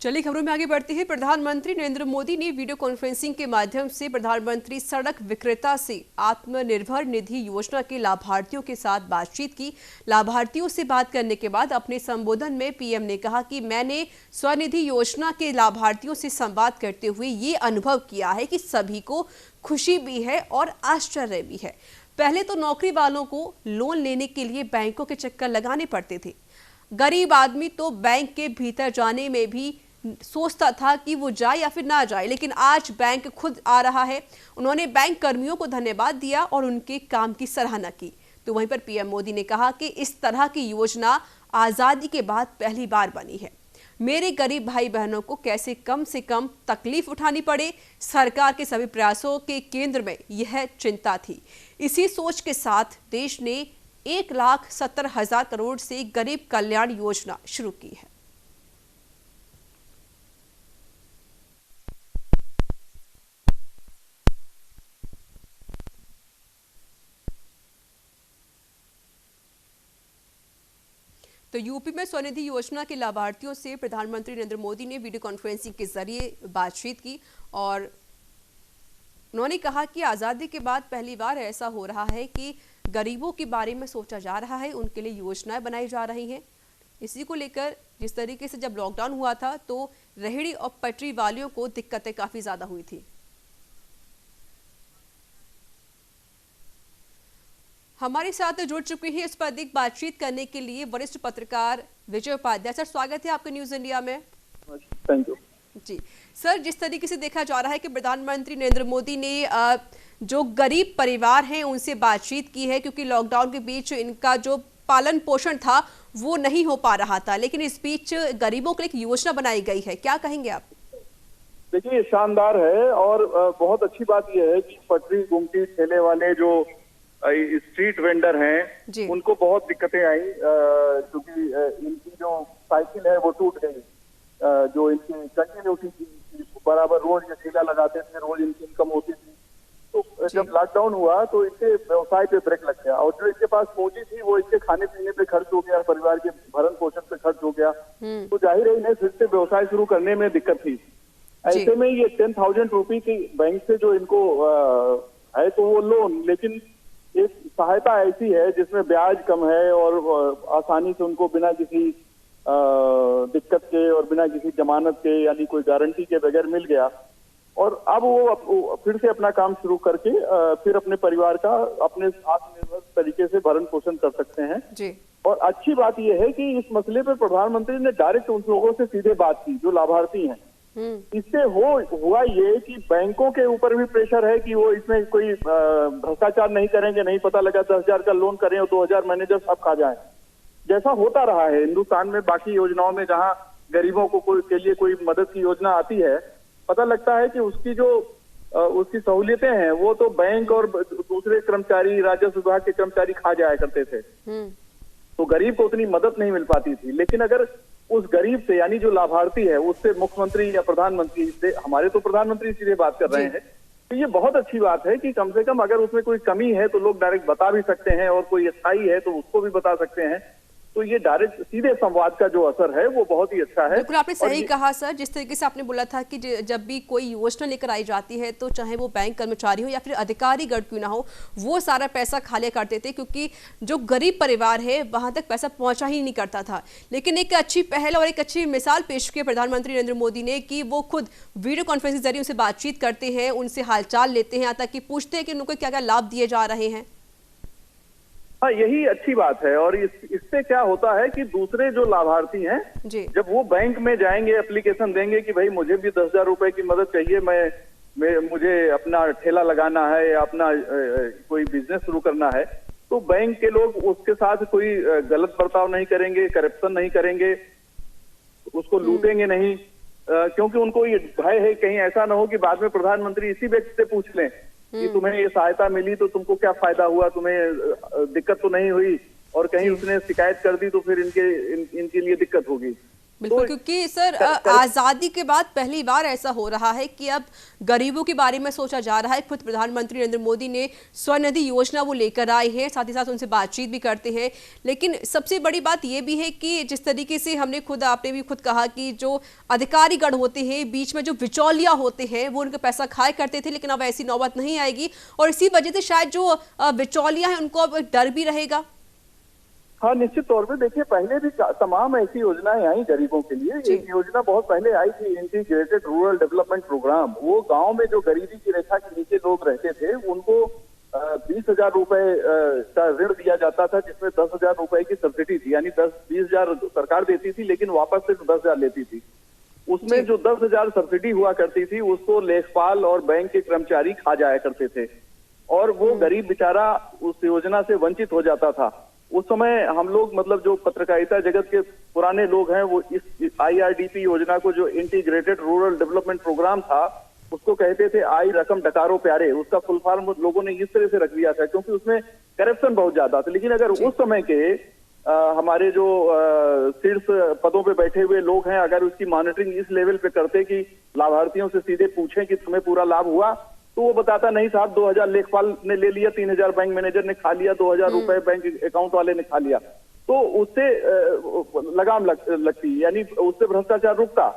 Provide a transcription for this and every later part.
चलिए खबरों में आगे बढ़ते हैं। प्रधानमंत्री नरेंद्र मोदी ने वीडियो कॉन्फ्रेंसिंग के माध्यम से प्रधानमंत्री सड़क विक्रेता से आत्मनिर्भर निधि योजना के लाभार्थियों के साथ बातचीत की। लाभार्थियों से बात करने के बाद अपने संबोधन में पीएम ने कहा कि मैंने स्वनिधि योजना के लाभार्थियों से संवाद करते हुए ये अनुभव किया है कि सभी को खुशी भी है और आश्चर्य भी है। पहले तो नौकरी वालों को लोन लेने के लिए बैंकों के चक्कर लगाने पड़ते थे। गरीब आदमी तो बैंक के भीतर जाने में भी सोचता था कि वो जाए या फिर ना जाए, लेकिन आज बैंक खुद आ रहा है। उन्होंने बैंक कर्मियों को धन्यवाद दिया और उनके काम की सराहना की। तो वहीं पर पीएम मोदी ने कहा कि इस तरह की योजना आजादी के बाद पहली बार बनी है। मेरे गरीब भाई बहनों को कैसे कम से कम तकलीफ उठानी पड़े, सरकार के सभी प्रयासों के केंद्र में यह चिंता थी। इसी सोच के साथ देश ने 1,70,000 करोड़ से गरीब कल्याण योजना शुरू की है। तो यूपी में स्वनिधि योजना के लाभार्थियों से प्रधानमंत्री नरेंद्र मोदी ने वीडियो कॉन्फ्रेंसिंग के जरिए बातचीत की और उन्होंने कहा कि आज़ादी के बाद पहली बार ऐसा हो रहा है कि गरीबों के बारे में सोचा जा रहा है, उनके लिए योजनाएं बनाई जा रही हैं। इसी को लेकर जिस तरीके से जब लॉकडाउन हुआ था तो रेहड़ी और पटरी वालियों को दिक्कतें काफ़ी ज़्यादा हुई थी। हमारे साथ जुड़ चुके हैं इस पर अधिक बातचीत करने के लिए वरिष्ठ पत्रकार विजय उपाध्याय। सर, स्वागत है आपका न्यूज इंडिया में। थैंक यू जी सर, जिस तरीके से देखा जा रहा है कि प्रधानमंत्री नरेंद्र मोदी ने जो गरीब परिवार हैं उनसे बातचीत की है, क्योंकि लॉकडाउन के बीच इनका जो पालन पोषण था वो नहीं हो पा रहा था, लेकिन इस बीच गरीबों के लिए एक योजना बनाई गई है। क्या कहेंगे आप? देखिए, ये शानदार है और बहुत अच्छी बात यह है कि पटरी गुमटी ठेले वाले जो स्ट्रीट वेंडर हैं उनको बहुत दिक्कतें आई, क्योंकि इनकी जो साइकिल है वो टूट गई। जो इनकी कंटिन्यूटी थी, बराबर रोज ये ठेला लगाते थे, रोज इनकी इनकम होती थी। तो जब लॉकडाउन हुआ तो इनके व्यवसाय पे ब्रेक लग गया और जो इनके पास पूंजी थी वो इनके खाने पीने पे खर्च हो गया, परिवार के भरण पोषण पे खर्च हो गया। तो जाहिर है इन्हें फिर से व्यवसाय शुरू करने में दिक्कत थी। ऐसे में ये 10,000 रुपये की बैंक से जो इनको है तो वो लोन, लेकिन एक सहायता ऐसी है जिसमें ब्याज कम है और आसानी से उनको बिना किसी दिक्कत के और बिना किसी जमानत के, यानी कोई गारंटी के बगैर मिल गया। और अब वो फिर से अपना काम शुरू करके फिर अपने परिवार का अपने आत्मनिर्भर तरीके से भरण पोषण कर सकते हैं जी। और अच्छी बात यह है कि इस मसले पर प्रधानमंत्री ने डायरेक्ट उन लोगों से सीधे बात की जो लाभार्थी हैं। इससे हुआ ये कि बैंकों के ऊपर भी प्रेशर है कि वो इसमें कोई भ्रष्टाचार नहीं करेंगे। नहीं पता लगा 10,000 का लोन करें और 2,000 मैनेजर सब खा जाए, जैसा होता रहा है हिंदुस्तान में बाकी योजनाओं में। जहां गरीबों को के लिए कोई मदद की योजना आती है, पता लगता है कि उसकी सहूलियतें हैं वो तो बैंक और दूसरे कर्मचारी, राजस्व विभाग के कर्मचारी खा जाया करते थे। तो गरीब को उतनी मदद नहीं मिल पाती थी। लेकिन अगर उस गरीब से, यानी जो लाभार्थी है, उससे मुख्यमंत्री या प्रधानमंत्री से, हमारे तो प्रधानमंत्री सीधे बात कर रहे हैं, तो ये बहुत अच्छी बात है कि कम से कम अगर उसमें कोई कमी है तो लोग डायरेक्ट बता भी सकते हैं और कोई अच्छाई है तो उसको भी बता सकते हैं। तो ये डायरेक्ट सीधे संवाद का जो असर है वो बहुत ही अच्छा है। बिल्कुल आपने सही कहा सर। जिस तरीके से आपने बोला था कि जब भी कोई योजना लेकर आई जाती है तो चाहे वो बैंक कर्मचारी हो या फिर अधिकारी गण क्यों ना हो, वो सारा पैसा खा लिया करते थे, क्योंकि जो गरीब परिवार है वहां तक पैसा पहुंचा ही नहीं करता था। लेकिन एक अच्छी पहल और एक अच्छी मिसाल पेश की प्रधानमंत्री नरेंद्र मोदी ने कि वो खुद वीडियो कॉन्फ्रेंस के जरिए उनसे बातचीत करते हैं, उनसे हालचाल लेते हैं, यहाँ तक कि पूछते हैं कि उनको क्या क्या लाभ दिए जा रहे हैं। हाँ, यही अच्छी बात है। और इससे क्या होता है कि दूसरे जो लाभार्थी हैं जब वो बैंक में जाएंगे, एप्लीकेशन देंगे कि भाई मुझे भी 10,000 रुपए की मदद चाहिए, मुझे अपना ठेला लगाना है या अपना कोई बिजनेस शुरू करना है, तो बैंक के लोग उसके साथ कोई गलत बर्ताव नहीं करेंगे, करप्शन नहीं करेंगे, उसको लूटेंगे नहीं, क्योंकि उनको ये भय है कहीं ऐसा ना हो कि बाद में प्रधानमंत्री इसी व्यक्ति से पूछ लें कि तुम्हें ये सहायता मिली तो तुमको क्या फायदा हुआ, तुम्हें दिक्कत तो नहीं हुई, और कहीं उसने शिकायत कर दी तो फिर इनके लिए दिक्कत होगी। बिल्कुल, क्योंकि सर आजादी के बाद पहली बार ऐसा हो रहा है कि अब गरीबों के बारे में सोचा जा रहा है। खुद प्रधानमंत्री नरेंद्र मोदी ने स्वनिधि योजना वो लेकर आए हैं, साथ ही साथ उनसे बातचीत भी करते हैं। लेकिन सबसे बड़ी बात ये भी है कि जिस तरीके से आपने भी खुद कहा कि जो अधिकारी गण होते हैं, बीच में जो बिचौलिया होते हैं, वो उनका पैसा खाया करते थे, लेकिन अब ऐसी नौबत नहीं आएगी। और इसी वजह से शायद जो बिचौलिया है उनको अब डर भी रहेगा। हाँ, निश्चित तौर पे देखिए, पहले भी तमाम ऐसी योजनाएं आई गरीबों के लिए। एक योजना बहुत पहले आई थी, इंटीग्रेटेड रूरल डेवलपमेंट प्रोग्राम। वो गांव में जो गरीबी की रेखा के नीचे लोग रहते थे उनको 20,000 रुपए का ऋण दिया जाता था, जिसमें 10,000 रुपए की सब्सिडी थी, यानी 20,000 सरकार देती थी लेकिन वापस सिर्फ 10,000 लेती थी। उसमें जो 10,000 सब्सिडी हुआ करती थी उसको लेखपाल और बैंक के कर्मचारी खा जाया करते थे और वो गरीब बेचारा उस योजना से वंचित हो जाता था। उस समय हम लोग, मतलब जो पत्रकारिता जगत के पुराने लोग हैं, वो इस IRDP योजना को, जो इंटीग्रेटेड रूरल डेवलपमेंट प्रोग्राम था, उसको कहते थे आई रकम डकारो प्यारे। उसका फुल फॉर्म लोगों ने इस तरह से रख दिया था क्योंकि उसमें करप्शन बहुत ज्यादा था। लेकिन अगर उस समय के हमारे जो शीर्ष पदों पे बैठे हुए लोग हैं, अगर उसकी मॉनिटरिंग इस लेवल पे करते कि लाभार्थियों से सीधे पूछें कि तुम्हें पूरा लाभ हुआ, तो वो बताता नहीं साहब 2,000 लेखपाल ने ले लिया, 3,000 बैंक मैनेजर ने खा लिया, 2,000 रुपए बैंक अकाउंट वाले ने खा लिया। तो उससे लगाम लगती, यानी उससे भ्रष्टाचार रुकता।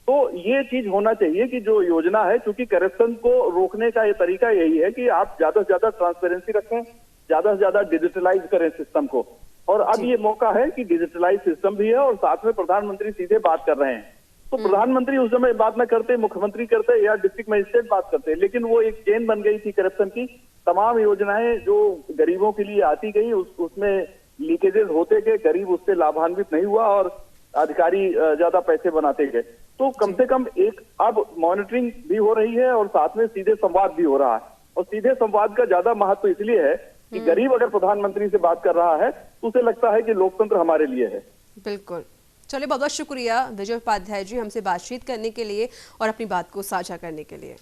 तो ये चीज होना चाहिए कि जो योजना है, क्योंकि करप्शन को रोकने का ये तरीका यही है कि आप ज्यादा से ज्यादा ट्रांसपेरेंसी रखें, ज्यादा से ज्यादा डिजिटलाइज करें सिस्टम को। और अब ये मौका है कि डिजिटलाइज सिस्टम भी है और साथ में प्रधानमंत्री सीधे बात कर रहे हैं। तो प्रधानमंत्री उस समय बात न करते, मुख्यमंत्री करते या डिस्ट्रिक्ट मजिस्ट्रेट बात करते, लेकिन वो एक चेन बन गई थी करप्शन की। तमाम योजनाएं जो गरीबों के लिए आती गई उसमें लीकेजेस होते गए, गरीब उससे लाभान्वित नहीं हुआ और अधिकारी ज्यादा पैसे बनाते गए। तो कम से कम एक अब मॉनिटरिंग भी हो रही है और साथ में सीधे संवाद भी हो रहा है। और सीधे संवाद का ज्यादा महत्व इसलिए है कि गरीब अगर प्रधानमंत्री से बात कर रहा है तो उसे लगता है कि लोकतंत्र हमारे लिए है। बिल्कुल। चलिए, बहुत बहुत शुक्रिया विजय उपाध्याय जी हमसे बातचीत करने के लिए और अपनी बात को साझा करने के लिए।